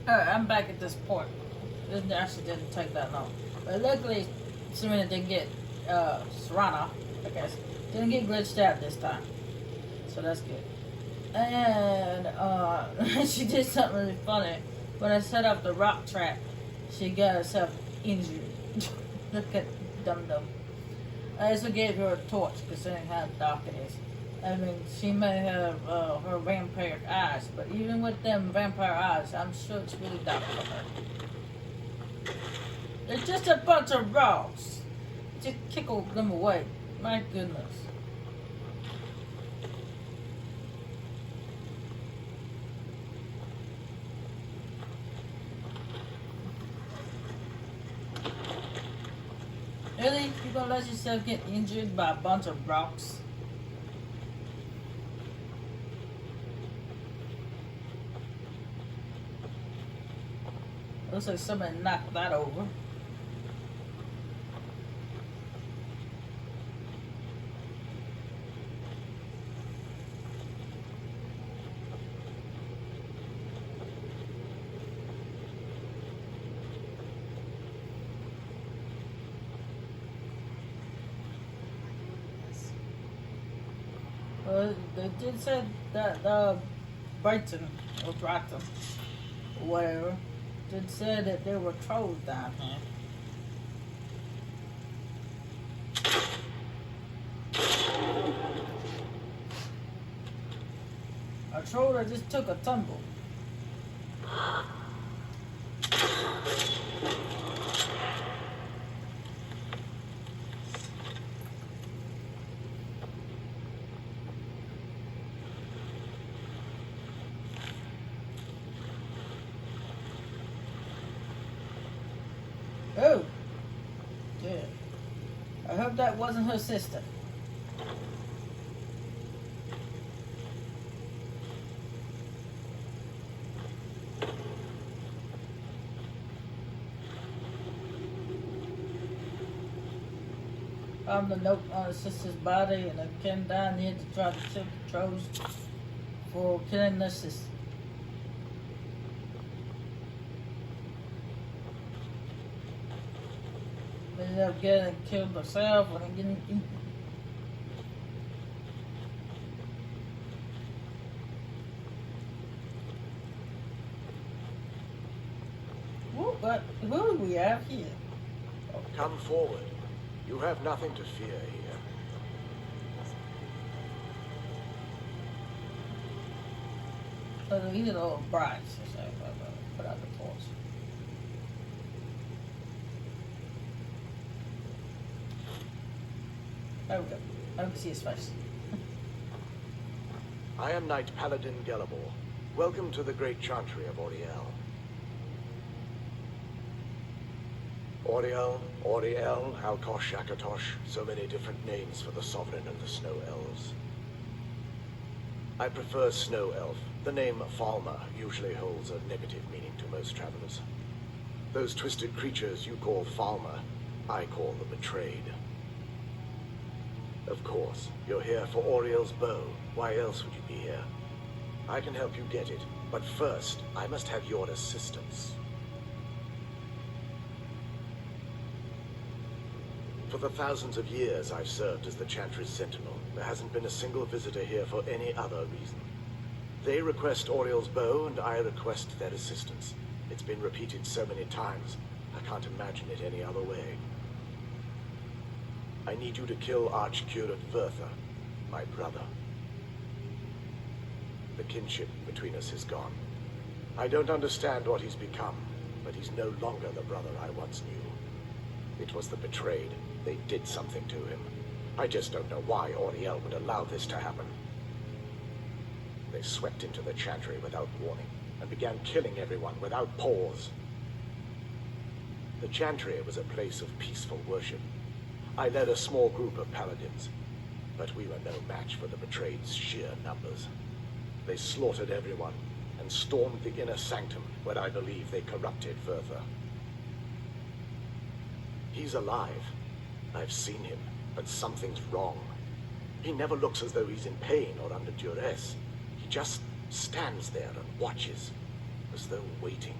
Alright, I'm back at this point. This actually didn't take that long. But luckily, Serena didn't get, Serana, I guess, didn't get glitched out this time. So that's good. And, she did something really funny. When I set up the rock trap, she got herself injured. Look at Dum Dum. I also gave her a torch, considering how dark it is. I mean, she may have her vampire eyes, but even with them vampire eyes, I'm sure it's really dark for her. They're just a bunch of rocks. Just kick them away. My goodness. Really? You gonna let yourself get injured by a bunch of rocks? Looks like somebody knocked that over. Well, they did say that Brighton or Brighton, or whatever, did say that there were trolls down here. A troll that just took a tumble. Oh, yeah. I hope that wasn't her sister. Found the note on her sister's body and I came down here to try to kill the trolls for killing their sister. Ended up getting killed myself and getting eaten. But who do we have here? Come forward. You have nothing to fear here. So these are the little brides. So put out the torch. There we go. I can see his face. I am Knight Paladin Gelabor. Welcome to the Great Chantry of Auriel. Auriel, Alkosh, Akatosh, so many different names for the Sovereign of the Snow Elves. I prefer Snow Elf. The name Falmer usually holds a negative meaning to most travelers. Those twisted creatures you call Falmer, I call the Betrayed. Of course, you're here for Auriel's bow. Why else would you be here? I can help you get it, but first, I must have your assistance. For the thousands of years I've served as the Chantry's Sentinel, there hasn't been a single visitor here for any other reason. They request Auriel's bow, and I request their assistance. It's been repeated so many times, I can't imagine it any other way. I need you to kill Archcurate Vertha, my brother. The kinship between us is gone. I don't understand what he's become, but he's no longer the brother I once knew. It was the Betrayed. They did something to him. I just don't know why Auriel would allow this to happen. They swept into the Chantry without warning, and began killing everyone without pause. The Chantry was a place of peaceful worship. I led a small group of paladins, but we were no match for the Betrayed's sheer numbers. They slaughtered everyone, and stormed the inner sanctum, where I believe they corrupted Vertha. He's alive. I've seen him, but something's wrong. He never looks as though he's in pain or under duress. He just stands there and watches. as though waiting.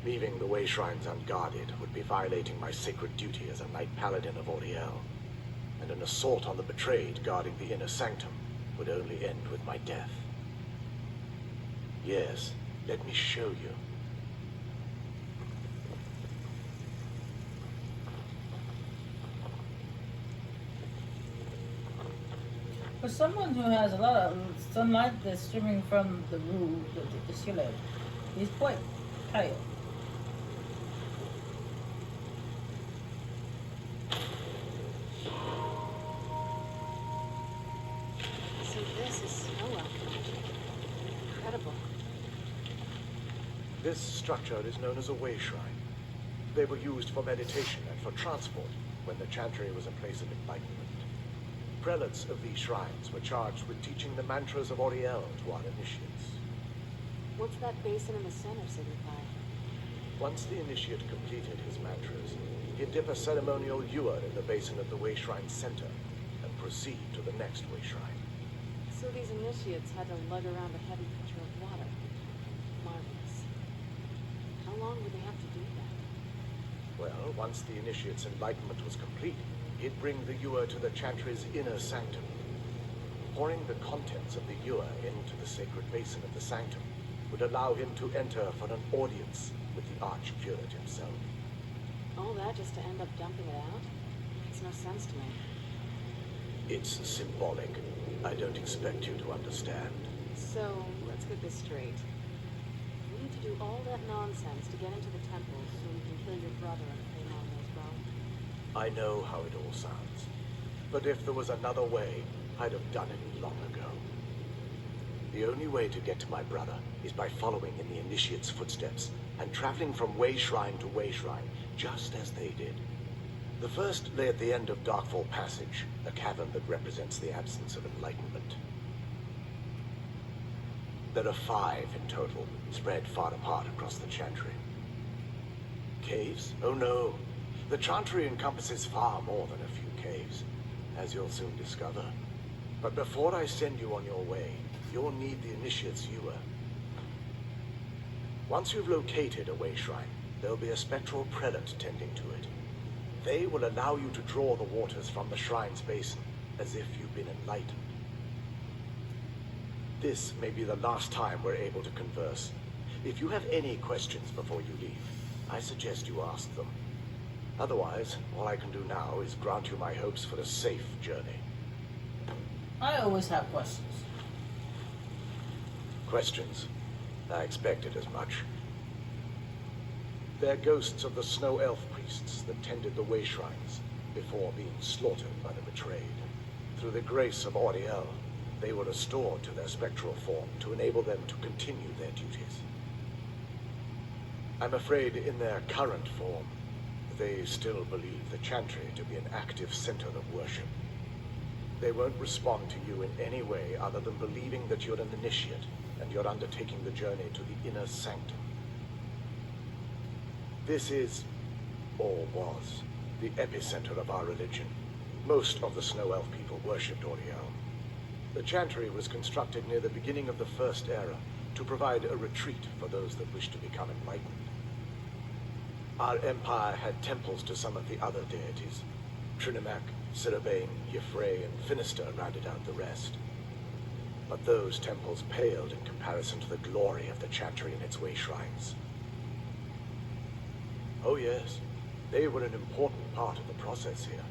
Leaving the way shrines unguarded would be violating my sacred duty as a Knight Paladin of Auriel, and an assault on the betrayed guarding the inner sanctum would only end with my death. Yes, let me show you. For someone who has a lot of sunlight that's streaming from the roof, the ceiling, he's quite pale. So this is snow elf magic. Incredible. This structure is known as a way shrine. They were used for meditation and for transport when the Chantry was a place of enlightenment. Prelates of these shrines were charged with teaching the mantras of Auriel to our initiates. What's that basin in the center signify? Once the initiate completed his mantras, he'd dip a ceremonial ewer in the basin of the way shrine's center and proceed to the next way shrine. So these initiates had to lug around a heavy pitcher of water. Marvelous. How long would they have to do that? Well, once the initiate's enlightenment was complete, he'd bring the ewer to the Chantry's inner sanctum. Pouring the contents of the ewer into the sacred basin of the sanctum would allow him to enter for an audience with the Archcurate himself. All that just to end up dumping it out? Makes no sense to me. It's symbolic. I don't expect you to understand. So, let's get this straight. We need to do all that nonsense to get into the temple so we can kill your brother and claim all those bones. I know how it all sounds. But if there was another way, I'd have done it long ago. The only way to get to my brother is by following in the initiate's footsteps and traveling from way shrine to way shrine, just as they did. The first lay at the end of Darkfall Passage, a cavern that represents the absence of enlightenment. There are 5 in total, spread far apart across the Chantry. Caves? Oh no. The Chantry encompasses far more than a few caves, as you'll soon discover. But before I send you on your way, you'll need the initiate's ewer. Once you've located a way shrine, there'll be a spectral prelate tending to it. They will allow you to draw the waters from the shrine's basin, as if you've been enlightened. This may be the last time we're able to converse. If you have any questions before you leave, I suggest you ask them. Otherwise, all I can do now is grant you my hopes for a safe journey. I always have questions. Questions? I expected as much. They're ghosts of the snow elf priests that tended the way shrines before being slaughtered by the betrayed. Through the grace of Auriel, they were restored to their spectral form to enable them to continue their duties. I'm afraid in their current form, they still believe the Chantry to be an active center of worship. They won't respond to you in any way other than believing that you're an initiate and you're undertaking the journey to the inner sanctum. This is, or was, the epicenter of our religion. Most of the Snow Elf people worshipped Auriel. The Chantry was constructed near the beginning of the First Era to provide a retreat for those that wished to become enlightened. Our empire had temples to some of the other deities. Trinimac, Sirabane, Yffrey, and Finister rounded out the rest. But those temples paled in comparison to the glory of the Chantry and its way shrines. Oh yes, they were an important part of the process here.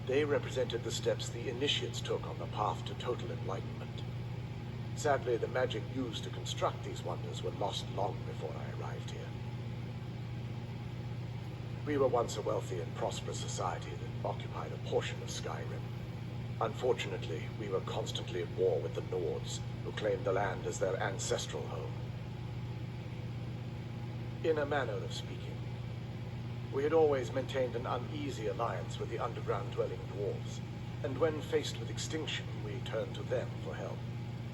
They represented the steps the initiates took on the path to total enlightenment. Sadly, the magic used to construct these wonders were lost long before I arrived here. We were once a wealthy and prosperous society that occupied a portion of Skyrim. Unfortunately, we were constantly at war with the Nords, who claimed the land as their ancestral home. In a manner of speaking, we had always maintained an uneasy alliance with the underground-dwelling dwarves, and when faced with extinction, we turned to them for help.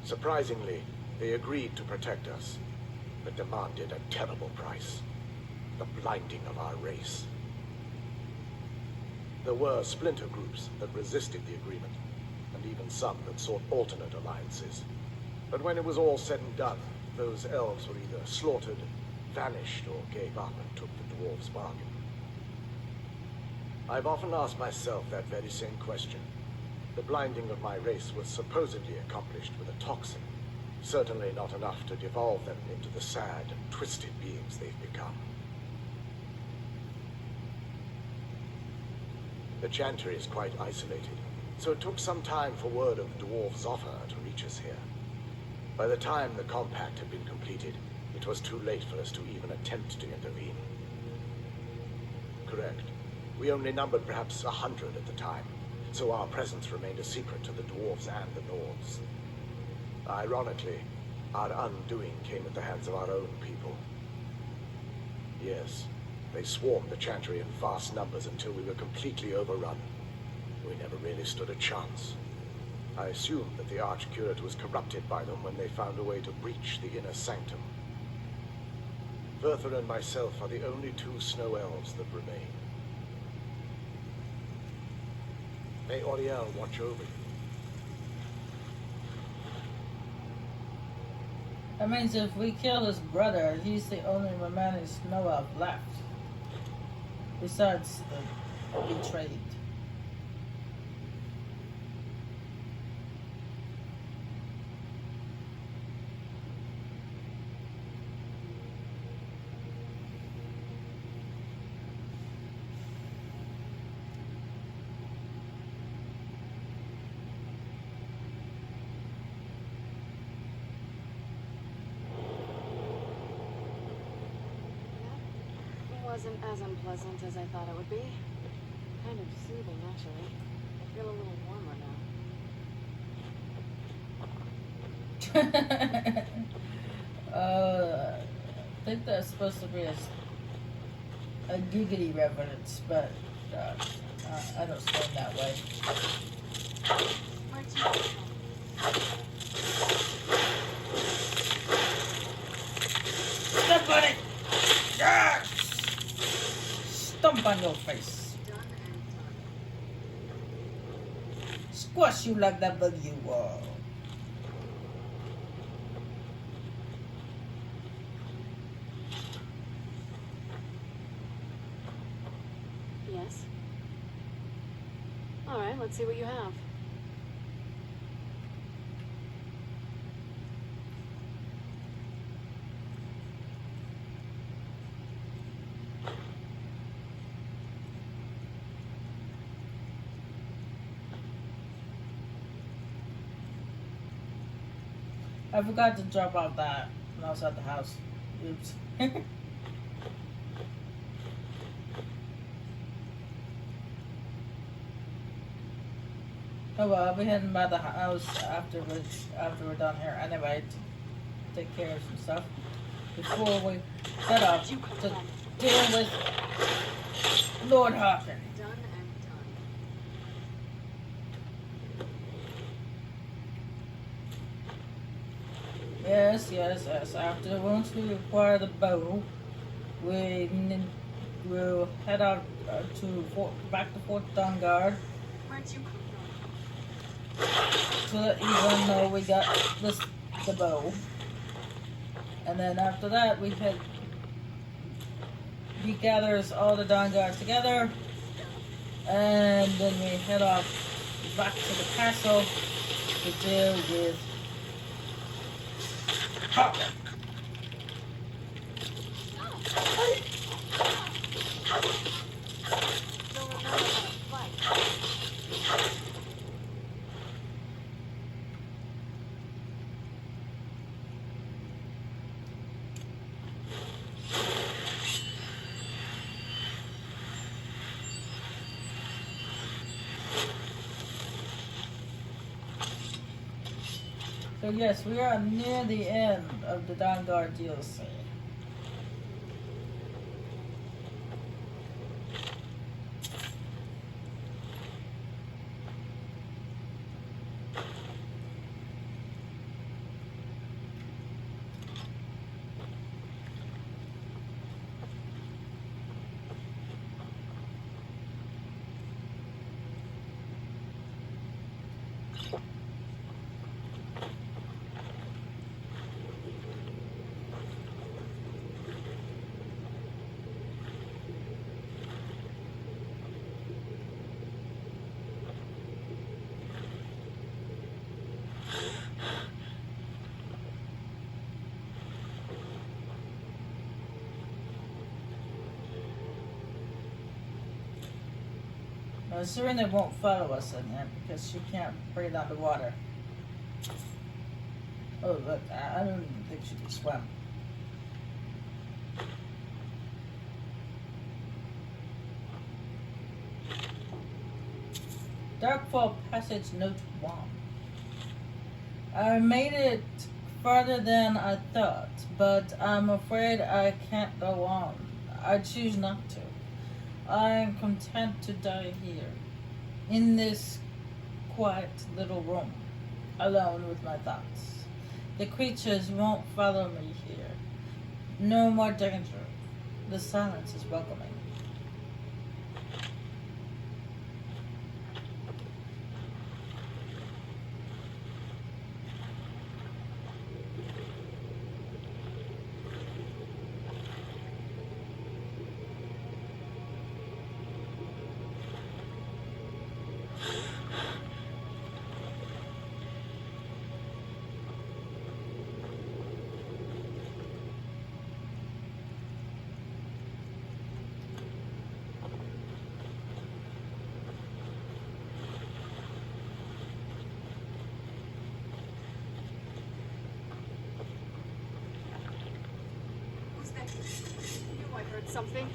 Surprisingly, they agreed to protect us, but demanded a terrible price: the blinding of our race. There were splinter groups that resisted the agreement, and even some that sought alternate alliances. But when it was all said and done, those elves were either slaughtered, vanished, or gave up and took the dwarves' bargain. I've often asked myself that very same question. The blinding of my race was supposedly accomplished with a toxin, certainly not enough to devolve them into the sad and twisted beings they've become. The Chantry is quite isolated, so it took some time for word of Dwarf's offer to reach us here. By the time the compact had been completed, it was too late for us to even attempt to intervene. Correct. We only numbered perhaps 100 at the time, so our presence remained a secret to the Dwarves and the Nords. Ironically, our undoing came at the hands of our own people. Yes, they swarmed the Chantry in vast numbers until we were completely overrun. We never really stood a chance. I assumed that the Archcurate was corrupted by them when they found a way to breach the inner sanctum. Bertha and myself are the only 2 snow elves that remain. May Oriel watch over you. That means if we kill his brother, he's the only remaining snow elf left. Besides the betrayed. Wasn't as unpleasant as I thought it would be. Kind of soothing, actually. I feel a little warmer now. I think that's supposed to be a giggity reference, but I don't stand that way. Step on it! Yeah! Stomp on your face. Squash you like that bug you were. Yes? Alright, let's see what you have. I forgot to drop off that when I was at the house. Oops. Oh well, I'll be heading by the house after we're done here anyway to take care of some stuff before we head off to deal with Lord Hawken. Done and done. Yes. After once we acquire the bow, we'll head out back to Fort Dungard. Where'd you come So that even though we got the bow, and then after that we gathers all the Dawnguards together, and then we head off back to the castle to deal with Hawken. Don't remember how to fight. So yes, we are near the end of the Dawnguard DLC. Serena won't follow us in there because she can't breathe underwater. Oh, look, I don't even think she can swim. Darkfall Passage Note 1. I made it farther than I thought, but I'm afraid I can't go on. I choose not to. I am content to die here, in this quiet little room, alone with my thoughts. The creatures won't follow me here. No more danger. The silence is welcoming. I heard something.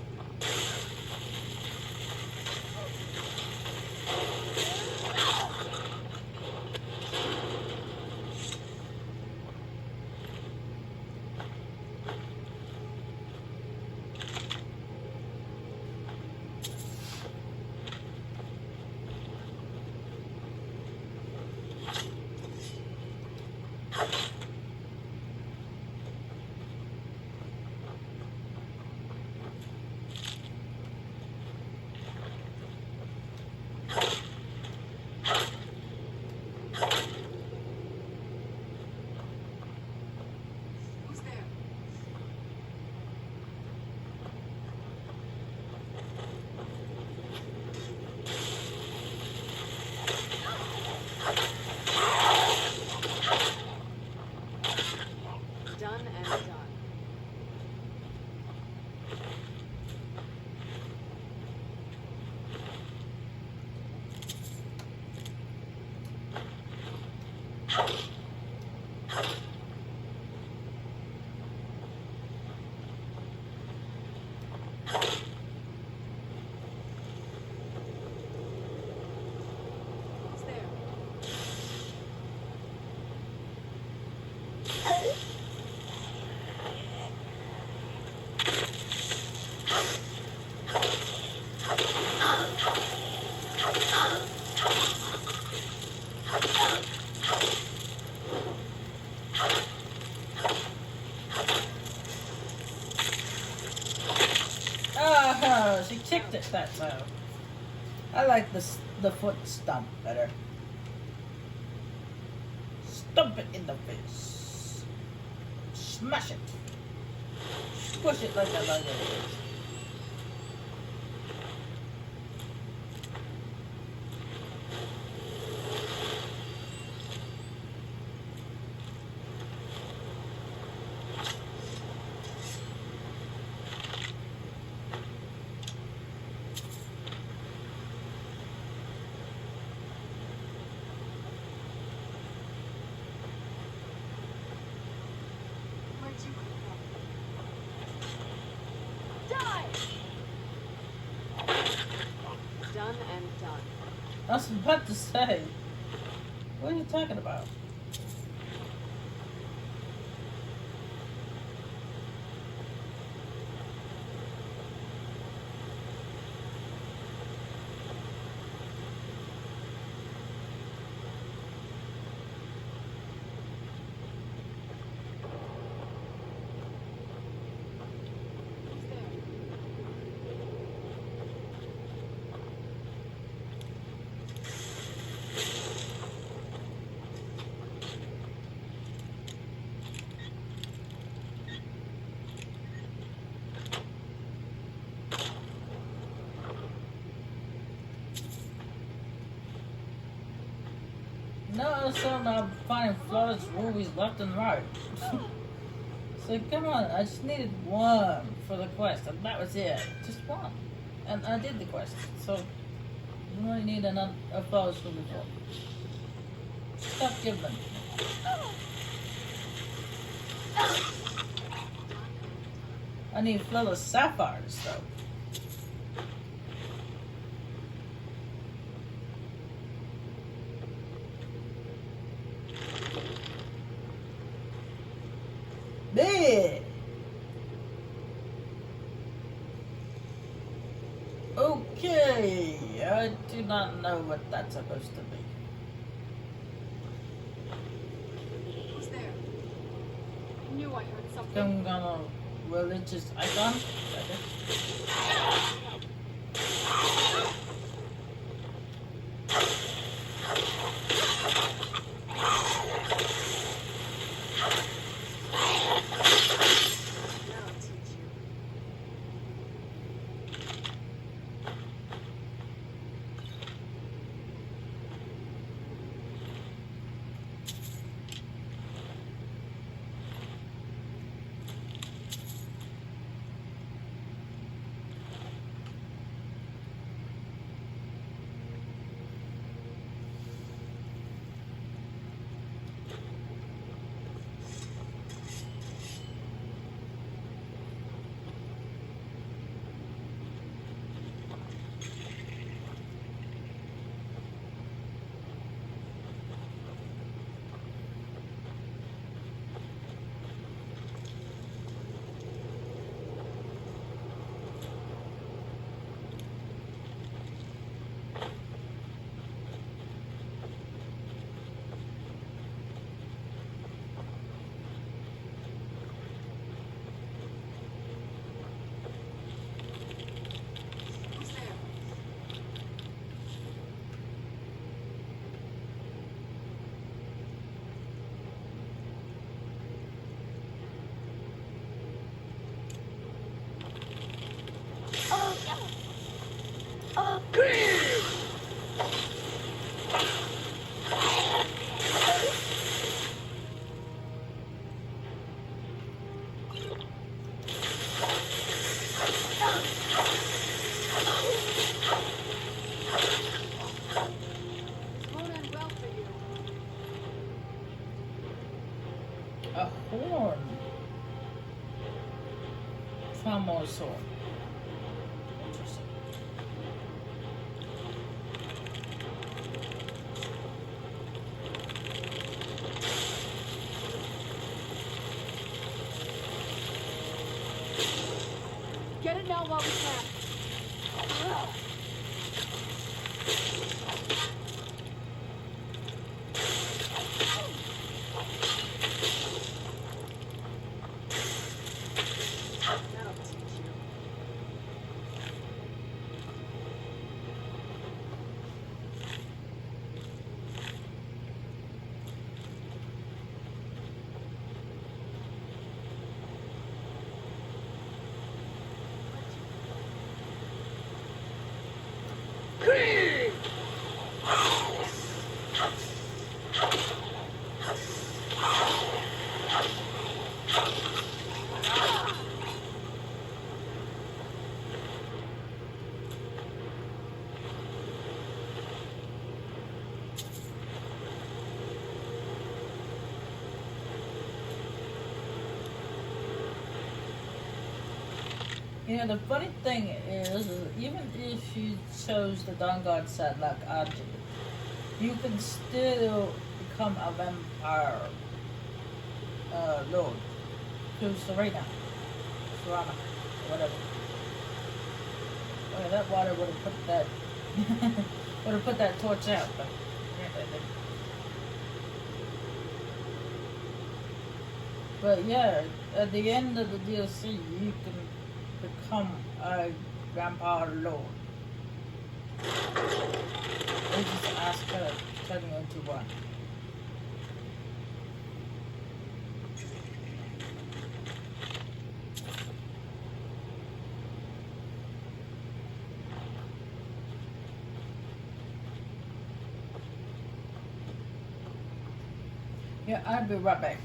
Done and done. Who's there? Oh, she kicked it that time. I like the foot stomp better. Stomp it in the face. Smash it. Squish it like a onion. Where'd you come from? Die! Done and done. I was about to say, what are you talking about? Who's there? No, so I'm finding flawless rubies left and right. So come on, I just needed one for the quest, and that was it. Just one. And I did the quest, so You only need a flowers for before. Stop giving. I need flawless sapphires though. There. Okay, I do not know what that's supposed to be. Who's there? I knew I heard something. Some kind of religious icon. Now I'll teach you. Who's there? It's going on well for you. A horn. Famous sword. Interesting. Get it now while we can. Now I'll teach you. Yeah, the funny thing is even if you chose the Dawn God set like I did, you can still become a vampire lord through Serena, whatever. Okay, that water would have put that would have put that torch out, but yeah, it didn't. But yeah, at the end of the DLC, you can become a vampire lord. They just ask her to turn you into one. Yeah, I'll be right back.